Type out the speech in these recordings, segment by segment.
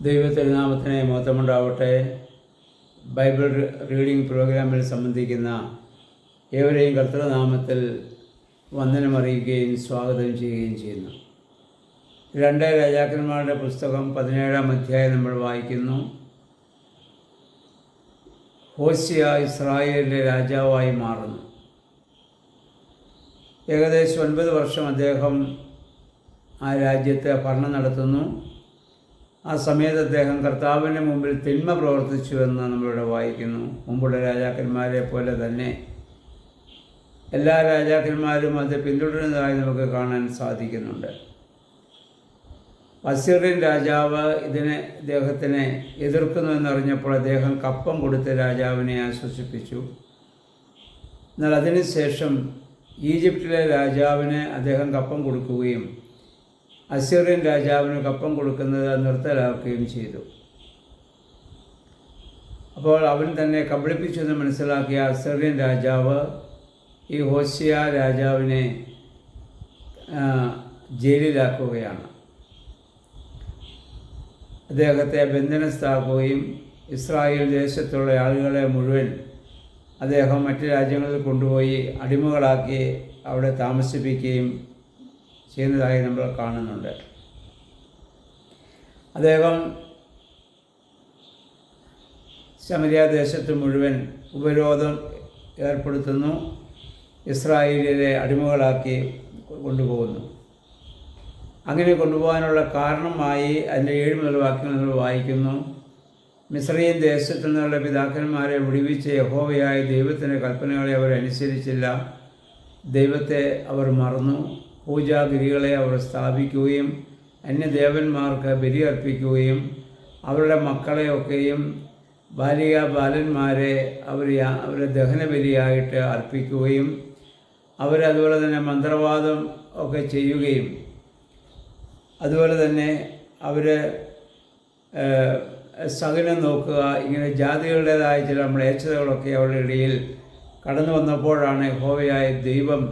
ദൈവത്തിരുനാമത്തിന് മഹത്വമുണ്ടാവട്ടെ. Bible reading പ്രോഗ്രാമിൽ സംബന്ധിക്കുന്ന ഏവരെയും കർത്തൃനാമത്തിൽ വന്ദനമറിയിക്കുകയും സ്വാഗതം ചെയ്യുകയും ചെയ്യുന്നു. 2 രാജാക്കന്മാരുടെ പുസ്തകം 17-ാം അധ്യായം നമ്മൾ വായിക്കുന്നു. ഹോശിയ ഇസ്രായേലിലെ രാജാവായി മാറുന്നു. ഏകദേശം 9 വർഷം അദ്ദേഹം ആ രാജ്യത്തെ ഭരണം നടത്തുന്നു. ആ സമയത്ത് അദ്ദേഹം കർത്താവിൻ്റെ മുമ്പിൽ തിന്മ പ്രവർത്തിച്ചു എന്ന് നമ്മളിവിടെ വായിക്കുന്നു. മുമ്പുള്ള രാജാക്കന്മാരെ പോലെ തന്നെ എല്ലാ രാജാക്കന്മാരും അത് പിന്തുടരുന്നതായി നമുക്ക് കാണാൻ സാധിക്കുന്നുണ്ട്. അസീറിയൻ രാജാവ് ഇദ്ദേഹത്തിനെ എതിർക്കുന്നുവെന്നറിഞ്ഞപ്പോൾ അദ്ദേഹം കപ്പം കൊടുത്ത് രാജാവിനെ ആശ്വസിപ്പിച്ചു. എന്നാൽ അതിനുശേഷം ഈജിപ്തിലെ രാജാവിന് അദ്ദേഹം കപ്പം കൊടുക്കുകയും അസീറിയൻ രാജാവിന് കപ്പം കൊടുക്കുന്നത് നിർത്തലാക്കുകയും ചെയ്തു. അപ്പോൾ അവൻ തന്നെ കബളിപ്പിച്ചെന്ന് മനസ്സിലാക്കിയ അസീറിയൻ രാജാവ് ഈ ഹോശിയ രാജാവിനെ ജയിലിലാക്കുകയാണ്. അദ്ദേഹത്തെ ബന്ധനസ്ഥാക്കുകയും ഇസ്രായേൽ ദേശത്തുള്ള ആളുകളെ മുഴുവൻ അദ്ദേഹം മറ്റ് രാജ്യങ്ങളിൽ കൊണ്ടുപോയി അടിമകളാക്കി അവിടെ താമസിപ്പിക്കുകയും ചെയ്യുന്നതായി നമ്മൾ കാണുന്നുണ്ട്. അദ്ദേഹം ശമരിയ ദേശത്ത് മുഴുവൻ ഉപരോധം ഏർപ്പെടുത്തുന്നു. ഇസ്രായേലിലെ അടിമകളാക്കി കൊണ്ടുപോകുന്നു. അങ്ങനെ കൊണ്ടുപോകാനുള്ള കാരണമായി അതിൻ്റെ 7 മുതൽ വാക്യങ്ങൾ നമ്മൾ വായിക്കുന്നു. മിസ്രയീം ദേശത്തു നിന്നുള്ള പിതാക്കന്മാരെ വിടുവിച്ച യഹോവയായ ദൈവത്തിൻ്റെ കൽപ്പനകളെ അവർ അനുസരിച്ചില്ല. ദൈവത്തെ അവർ മറന്നു. പൂജാഗിരികളെ അവർ സ്ഥാപിക്കുകയും അന്യദേവന്മാർക്ക് ബലി അർപ്പിക്കുകയും അവരുടെ മക്കളെയൊക്കെയും ബാലികാബാലന്മാരെ അവരെ ദഹനബലിയായിട്ട് അർപ്പിക്കുകയും അവരതുപോലെ തന്നെ മന്ത്രവാദം ഒക്കെ ചെയ്യുകയും അതുപോലെ തന്നെ അവർ സകലം നോക്കുക, ഇങ്ങനെ ജാതികളുടേതായ ചില മ്ലേച്ഛതകളൊക്കെ അവരുടെ ഇടയിൽ കടന്നു വന്നപ്പോഴാണ് യഹോവയായ ദൈവം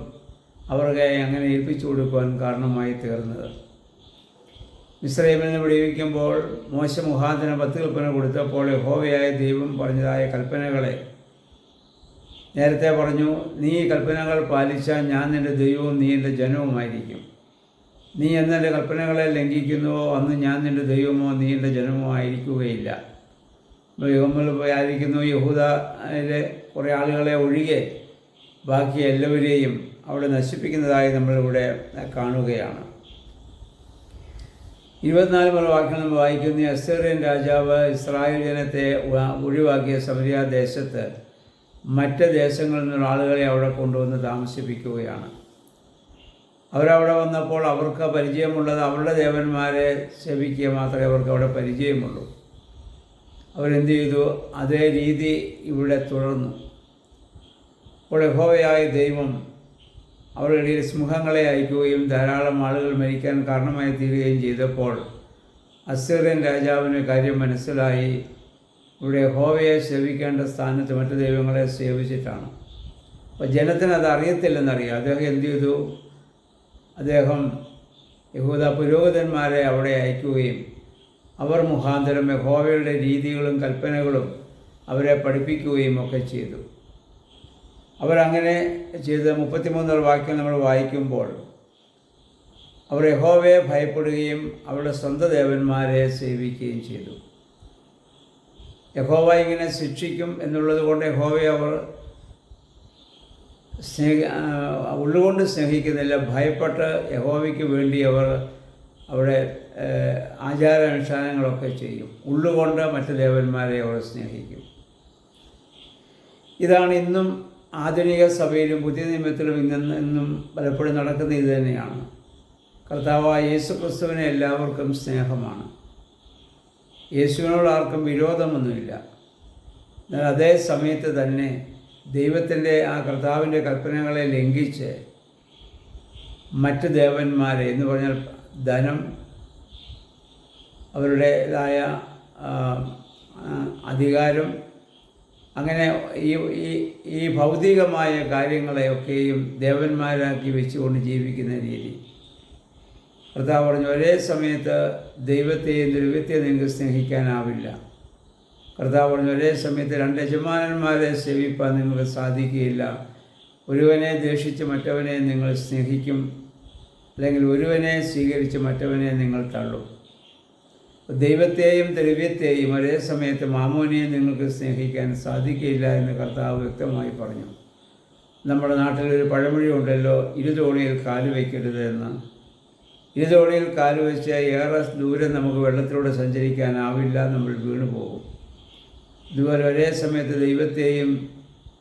അവർക്ക് അങ്ങനെ ഏൽപ്പിച്ചു കൊടുക്കുവാൻ കാരണമായി തീർന്നത്. മിസ്രയീമിൽ നിന്ന് വിടുവിക്കുമ്പോൾ മോശ മുഖാന്തരം 10 കൽപ്പന കൊടുത്തപ്പോൾ യഹോവയായ ദൈവം പറഞ്ഞതായ കൽപ്പനകളെ നേരത്തെ പറഞ്ഞു, നീ ഈ കൽപ്പനകൾ പാലിച്ചാൽ ഞാൻ നിൻ്റെ ദൈവവും നീ എൻ്റെ ജനവുമായിരിക്കും. നീ എന്നെ കൽപ്പനകളെ ലംഘിക്കുന്നുവോ അന്ന് ഞാൻ നിൻ്റെ ദൈവമോ നീ എൻ്റെ ജനമോ ആയിരിക്കുകയില്ല. യുഗങ്ങളിൽ പോയി ആയിരിക്കുന്നു. യഹൂദയിലെ കുറേ ആളുകളെ ഒഴികെ ബാക്കി എല്ലാവരെയും അവിടെ നശിപ്പിക്കുന്നതായി നമ്മളിവിടെ കാണുകയാണ്. 24 മുതൽ വാക്യങ്ങൾ നമ്മൾ വായിക്കുന്ന അസീറിയൻ രാജാവ് ഇസ്രായേൽ ജനത്തെ ഒഴിവാക്കിയ സമരിയ ദേശത്ത് മറ്റ് ദേശങ്ങളിൽ നിന്നുള്ള ആളുകളെ അവിടെ കൊണ്ടുവന്ന് താമസിപ്പിക്കുകയാണ്. അവരവിടെ വന്നപ്പോൾ അവർക്ക് പരിചയമുള്ളത് അവരുടെ ദേവന്മാരെ സേവിക്കുക മാത്രമേ അവർക്ക് അവിടെ പരിചയമുള്ളൂ. അവരെന്ത് ചെയ്തു? അതേ രീതി ഇവിടെ തുടർന്നു. അപ്പോൾ യഹോവയായ ദൈവം അവരുടെ ഇടയിൽ സിംഹങ്ങളെ അയക്കുകയും ധാരാളം ആളുകൾ മരിക്കാൻ കാരണമായി തീരുകയും ചെയ്തപ്പോൾ അസീറിയൻ രാജാവിന് കാര്യം മനസ്സിലായി. ഇവിടെ യഹോവയെ സേവിക്കേണ്ട സ്ഥാനത്ത് മറ്റു ദൈവങ്ങളെ സേവിച്ചിട്ടാണ്. അപ്പോൾ ജനത്തിന് അത് അറിയത്തില്ലെന്നറിയാം. അദ്ദേഹം എന്ത് ചെയ്തു? അദ്ദേഹം യഹൂദ പുരോഹിതന്മാരെ അവിടെ അയക്കുകയും അവർ മുഖാന്തരം യഹോവയുടെ രീതികളും കൽപ്പനകളും അവരെ പഠിപ്പിക്കുകയും ഒക്കെ ചെയ്തു. അവരങ്ങനെ ചെയ്ത് 33 വാക്യം നമ്മൾ വായിക്കുമ്പോൾ അവർ യഹോവയെ ഭയപ്പെടുകയും അവരുടെ സ്വന്തം ദേവന്മാരെ സേവിക്കുകയും ചെയ്തു. യഹോവ ഇങ്ങനെ ശിക്ഷിക്കും എന്നുള്ളത് കൊണ്ട് യഹോവയെ അവർ ഉള്ളുകൊണ്ട് സ്നേഹിക്കുന്നില്ല. ഭയപ്പെട്ട് യഹോവയ്ക്ക് വേണ്ടി അവർ അവിടെ ആചാരാനുഷ്ഠാനങ്ങളൊക്കെ ചെയ്യും. ഉള്ളുകൊണ്ട് മറ്റ് ദേവന്മാരെ അവർ സ്നേഹിക്കും. ഇതാണ് ഇന്നും ആധുനിക സഭയിലും പുതിയ നിയമത്തിലും ഇന്നും പലപ്പോഴും നടക്കുന്ന ഇത് തന്നെയാണ്. കർത്താവായ യേശു ക്രിസ്തുവിനെ എല്ലാവർക്കും സ്നേഹമാണ്. യേശുവിനോട് ആർക്കും വിരോധമൊന്നുമില്ല. എന്നാൽ അതേ സമയത്ത് തന്നെ ദൈവത്തിൻ്റെ ആ കർത്താവിൻ്റെ കൽപ്പനകളെ ലംഘിച്ച് മറ്റ് ദേവന്മാരെ എന്ന് പറഞ്ഞാൽ ധനം, അവരുടേതായ അധികാരം, അങ്ങനെ ഈ ഭൗതികമായ കാര്യങ്ങളെയൊക്കെയും ദേവന്മാരാക്കി വെച്ചുകൊണ്ട് ജീവിക്കുന്ന രീതി, കർത്താവ് പറഞ്ഞു, ഒരേ സമയത്ത് ദൈവത്തെയും ദ്രവ്യത്തെയും നിങ്ങൾക്ക് സ്നേഹിക്കാനാവില്ല. കർത്താവ് പറഞ്ഞു, ഒരേ സമയത്ത് 2 യജമാനന്മാരെ സേവിപ്പാൻ നിങ്ങൾക്ക് സാധിക്കുകയില്ല. ഒരുവനെ ദ്വേഷിച്ച് മറ്റവനെ നിങ്ങൾ സ്നേഹിക്കും, അല്ലെങ്കിൽ ഒരുവനെ സ്വീകരിച്ച് മറ്റവനെ നിങ്ങൾ തള്ളും. ദൈവത്തെയും ദ്രവ്യത്തെയും ഒരേ സമയത്ത് മാമോനെയും നിങ്ങൾക്ക് സ്നേഹിക്കാൻ സാധിക്കുകയില്ല എന്ന് കർത്താവ് വ്യക്തമായി പറഞ്ഞു. നമ്മുടെ നാട്ടിലൊരു പഴമൊഴി ഉണ്ടല്ലോ, ഇരുതോണിയിൽ കാല് വയ്ക്കരുത് എന്ന്. ഇരുതോണിയിൽ കാല് വെച്ച് ഏറെ ദൂരം നമുക്ക് വെള്ളത്തിലൂടെ സഞ്ചരിക്കാനാവില്ല, നമ്മൾ വീണു പോകും. ഇതുപോലെ ഒരേ സമയത്ത് ദൈവത്തെയും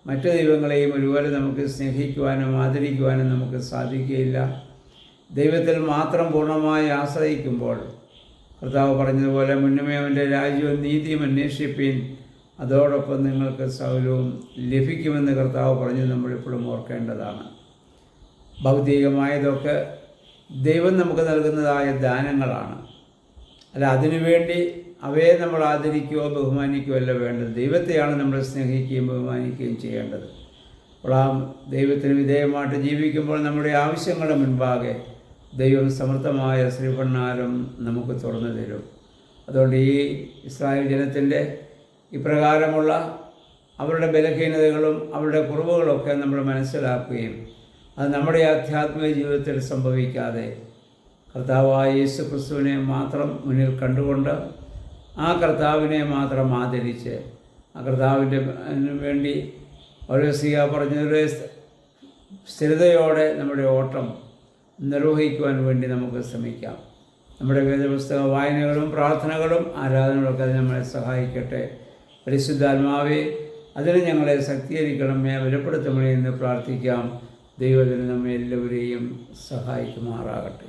മറ്റു ദൈവങ്ങളെയും ഒരുപോലെ നമുക്ക് സ്നേഹിക്കുവാനും ആദരിക്കുവാനും നമുക്ക് സാധിക്കുകയില്ല. ദൈവത്തിൽ മാത്രം പൂർണ്ണമായി ആശ്രയിക്കുമ്പോൾ കർത്താവ് പറഞ്ഞതുപോലെ, മുന്നമേ അവൻ്റെ രാജ്യവും നീതിയും അന്വേഷിപ്പീൻ, അതോടൊപ്പം നിങ്ങൾക്ക് സകലവും ലഭിക്കുമെന്ന് കർത്താവ് പറഞ്ഞ് നമ്മളിപ്പോഴും ഓർക്കേണ്ടതാണ്. ഭൗതികമായതൊക്കെ ദൈവം നമുക്ക് നൽകുന്നതായ ദാനങ്ങളാണ്. അല്ല, അതിനുവേണ്ടി അവയെ നമ്മൾ ആദരിക്കുകയോ ബഹുമാനിക്കുകയോ അല്ല വേണ്ടത്. ദൈവത്തെയാണ് നമ്മൾ സ്നേഹിക്കുകയും ബഹുമാനിക്കുകയും ചെയ്യേണ്ടത്. അപ്പോൾ ആ ദൈവത്തിന് വിധേയമായിട്ട് ജീവിക്കുമ്പോൾ നമ്മുടെ ആവശ്യങ്ങളുടെ മുൻപാകെ ദൈവം സമൃദ്ധമായ ശ്രീഭണ്ഡാരം നമുക്ക് തുറന്നു തരും. അതുകൊണ്ട് ഈ ഇസ്രായേൽ ജനത്തിൻ്റെ ഇപ്രകാരമുള്ള അവരുടെ ബലഹീനതകളും അവരുടെ കുറവുകളൊക്കെ നമ്മൾ മനസ്സിലാക്കുകയും അത് നമ്മുടെ ആധ്യാത്മിക ജീവിതത്തിൽ സംഭവിക്കാതെ കർത്താവായ യേശു ക്രിസ്തുവിനെ മാത്രം മുന്നിൽ കണ്ടുകൊണ്ട് ആ കർത്താവിനെ മാത്രം ആദരിച്ച് ആ കർത്താവിൻ്റെ വേണ്ടി പൗലോസ് പറഞ്ഞതിലെ സ്ഥിരതയോടെ നമ്മുടെ ഓട്ടം നിർവഹിക്കുവാൻ വേണ്ടി നമുക്ക് ശ്രമിക്കാം. നമ്മുടെ വേദപുസ്തക വായനകളും പ്രാർത്ഥനകളും ആരാധനകളൊക്കെ അത് നമ്മളെ സഹായിക്കട്ടെ. പരിശുദ്ധാത്മാവേ, അതിന് ഞങ്ങളെ ശക്തീകരിക്കണമേ, ബലപ്പെടുത്തണമേ എന്ന് പ്രാർത്ഥിക്കാം. ദൈവത്തിന് നമ്മെ എല്ലാവരെയും സഹായിക്കുമാറാകട്ടെ.